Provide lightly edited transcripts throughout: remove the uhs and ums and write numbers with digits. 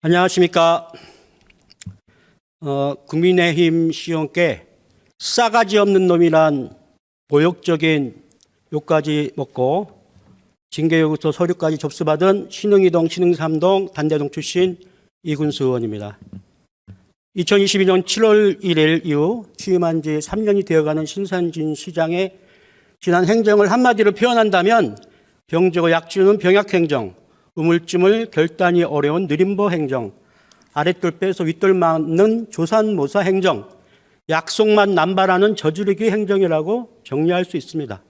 안녕하십니까. 국민의힘 시의원께 싸가지 없는 놈이란 모욕적인 욕까지 먹고 징계요구서 서류까지 접수받은 신흥이동, 신흥삼동, 단대동 출신 이군수 의원입니다. 2022년 7월 1일 이후 취임한 지 3년이 되어가는 신산진 시장의 지난 행정을 한마디로 표현한다면 병주고 약주는 병약행정, 우물쭈물 결단이 어려운 느림보 행정, 아랫돌 빼서 윗돌 막는 조산모사 행정, 약속만 남발하는 저주르기 행정이라고 정리할 수 있습니다.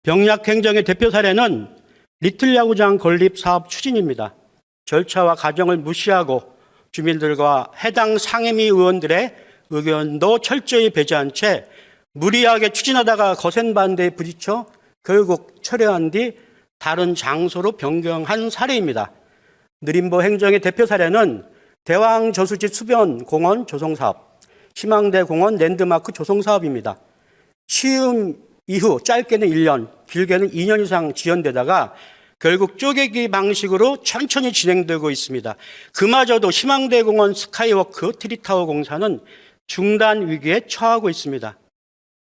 병약 행정의 대표 사례는 리틀 야구장 건립 사업 추진입니다. 절차와 과정을 무시하고 주민들과 해당 상임위 의원들의 의견도 철저히 배제한 채 무리하게 추진하다가 거센 반대에 부딪혀 결국 철회한 뒤 다른 장소로 변경한 사례입니다. 느림보 행정의 대표 사례는 대왕저수지 수변 공원 조성사업, 희망대 공원 랜드마크 조성사업입니다. 시음 이후 짧게는 1년, 길게는 2년 이상 지연되다가 결국 쪼개기 방식으로 천천히 진행되고 있습니다. 그마저도 희망대 공원 스카이워크 트리타워 공사는 중단 위기에 처하고 있습니다.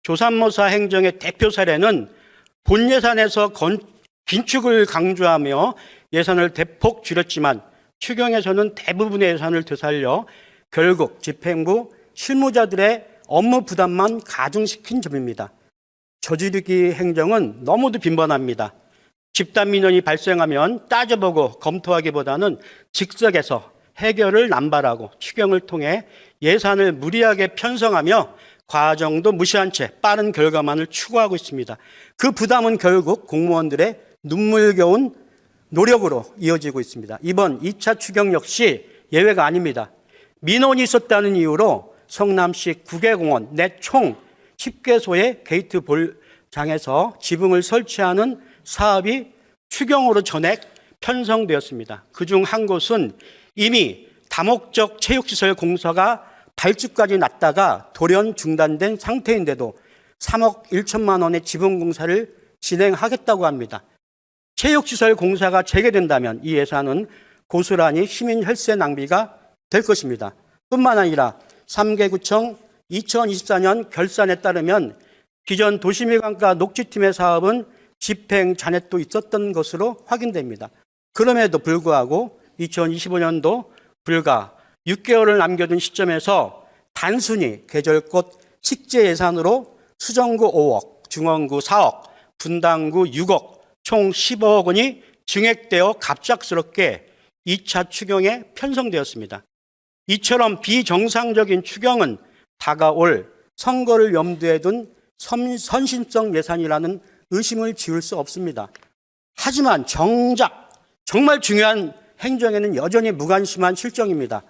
조산모사 행정의 대표 사례는 본 예산에서 긴축을 강조하며 예산을 대폭 줄였지만 추경에서는 대부분의 예산을 되살려 결국 집행부 실무자들의 업무 부담만 가중시킨 점입니다. 저지르기 행정은 너무도 빈번합니다. 집단 민원이 발생하면 따져보고 검토하기보다는 즉석에서 해결을 남발하고 추경을 통해 예산을 무리하게 편성하며 과정도 무시한 채 빠른 결과만을 추구하고 있습니다. 그 부담은 결국 공무원들의 눈물겨운 노력으로 이어지고 있습니다. 이번 2차 추경 역시 예외가 아닙니다. 민원이 있었다는 이유로 성남시 9개 공원 내 총 10개소의 게이트 볼장에서 지붕을 설치하는 사업이 추경으로 전액 편성되었습니다. 그중 한 곳은 이미 다목적 체육시설 공사가 발주까지 났다가 돌연 중단된 상태인데도 3억 1천만 원의 지붕 공사를 진행하겠다고 합니다. 체육시설 공사가 재개된다면 이 예산은 고스란히 시민 혈세 낭비가 될 것입니다. 뿐만 아니라 3개 구청 2024년 결산에 따르면 기존 도시미관과 녹지팀의 사업은 집행 잔액도 있었던 것으로 확인됩니다. 그럼에도 불구하고 2025년도 불과 6개월을 남겨둔 시점에서 단순히 계절꽃 식재 예산으로 수정구 5억, 중원구 4억, 분당구 6억, 총 15억 원이 증액되어 갑작스럽게 2차 추경에 편성되었습니다. 이처럼 비정상적인 추경은 다가올 선거를 염두에 둔 선심성 예산이라는 의심을 지울 수 없습니다. 하지만 정말 중요한 행정에는 여전히 무관심한 실정입니다.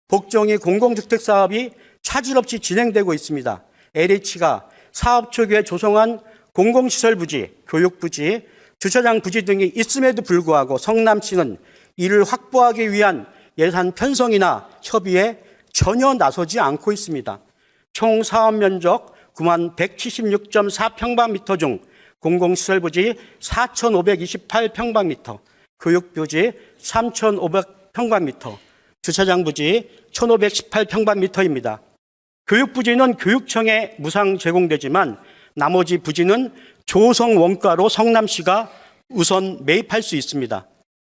복종이 공공주택 사업이 차질 없이 진행되고 있습니다. LH가 사업 초기에 조성한 공공시설 부지, 교육 부지, 주차장 부지 등이 있음에도 불구하고 성남시는 이를 확보하기 위한 예산 편성이나 협의에 전혀 나서지 않고 있습니다. 총 사업 면적 9만 176.4평방미터 중 공공시설 부지 4,528평방미터, 교육 부지 3,500평방미터, 주차장 부지 1,518평방미터입니다. 교육 부지는 교육청에 무상 제공되지만 나머지 부지는 조성 원가로 성남시가 우선 매입할 수 있습니다.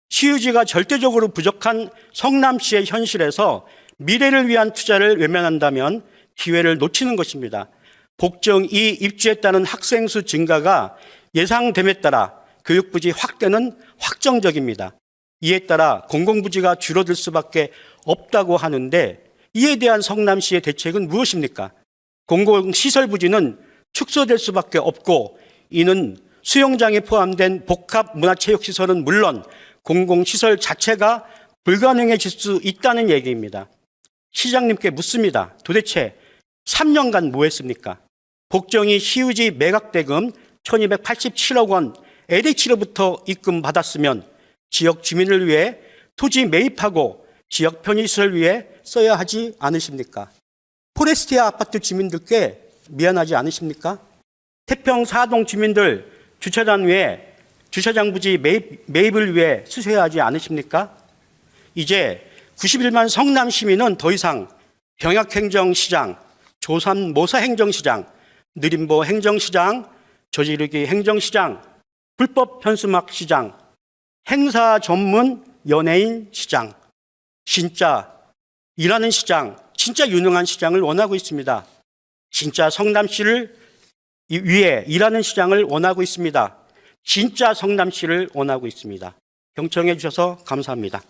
시유지가 절대적으로 부족한 성남시의 현실에서 미래를 위한 투자를 외면한다면 기회를 놓치는 것입니다. 복정 2 입주에 따른 학생 수 증가가 예상됨에 따라 교육부지 확대는 확정적입니다. 이에 따라 공공부지가 줄어들 수밖에 없다고 하는데 이에 대한 성남시의 대책은 무엇입니까? 공공시설 부지는 축소될 수밖에 없고 이는 수영장에 포함된 복합문화체육시설은 물론 공공시설 자체가 불가능해질 수 있다는 얘기입니다. 시장님께 묻습니다. 도대체 3년간 뭐 했습니까? 복정이 시유지 매각대금 1287억 원 LH로부터 입금받았으면 지역 주민을 위해 토지 매입하고 지역 편의시설 위해 써야 하지 않으십니까? 포레스티아 아파트 주민들께 미안하지 않으십니까? 태평 4동 주민들 주차장 부지 매입을 위해 수세하지 않으십니까? 이제 91만 성남 시민은 더 이상 병약행정시장, 조산 모사행정시장, 느림보 행정시장, 저지르기 행정시장, 불법 현수막 시장, 행사 전문 연예인 시장, 진짜 일하는 시장, 진짜 유능한 시장을 원하고 있습니다. 진짜 성남시를 위해 일하는 시장을 원하고 있습니다. 진짜 성남시를 원하고 있습니다. 경청해 주셔서 감사합니다.